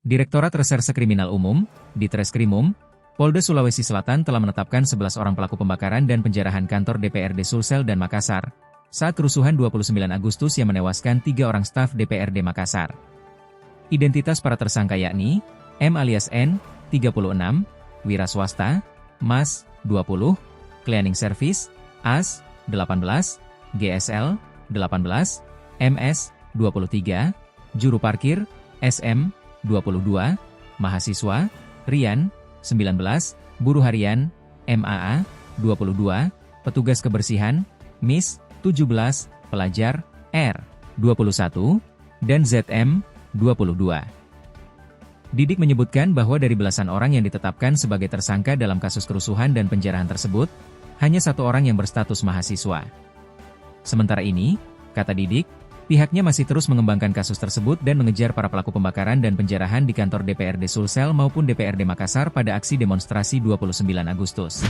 Direktorat Reserse Kriminal Umum, Ditreskrimum, Polda Sulawesi Selatan telah menetapkan 11 orang pelaku pembakaran dan penjarahan kantor DPRD Sulsel dan Makassar, saat kerusuhan 29 Agustus yang menewaskan 3 orang staf DPRD Makassar. Identitas para tersangka yakni, M alias N, 36, Wira Swasta, Mas, 20, Cleaning Service, AS, 18, GSL, 18, MS, 23, Juru Parkir, SM, 22, Mahasiswa, Rian, 19, Buruh Harian, MAA, 22, Petugas Kebersihan, MIS, 17, Pelajar, R, 21, dan ZM, 22. Didik menyebutkan bahwa dari belasan orang yang ditetapkan sebagai tersangka dalam kasus kerusuhan dan penjarahan tersebut, hanya 1 orang yang berstatus mahasiswa. Sementara ini, kata Didik, pihaknya masih terus mengembangkan kasus tersebut dan mengejar para pelaku pembakaran dan penjarahan di kantor DPRD Sulsel maupun DPRD Makassar pada aksi demonstrasi 29 Agustus.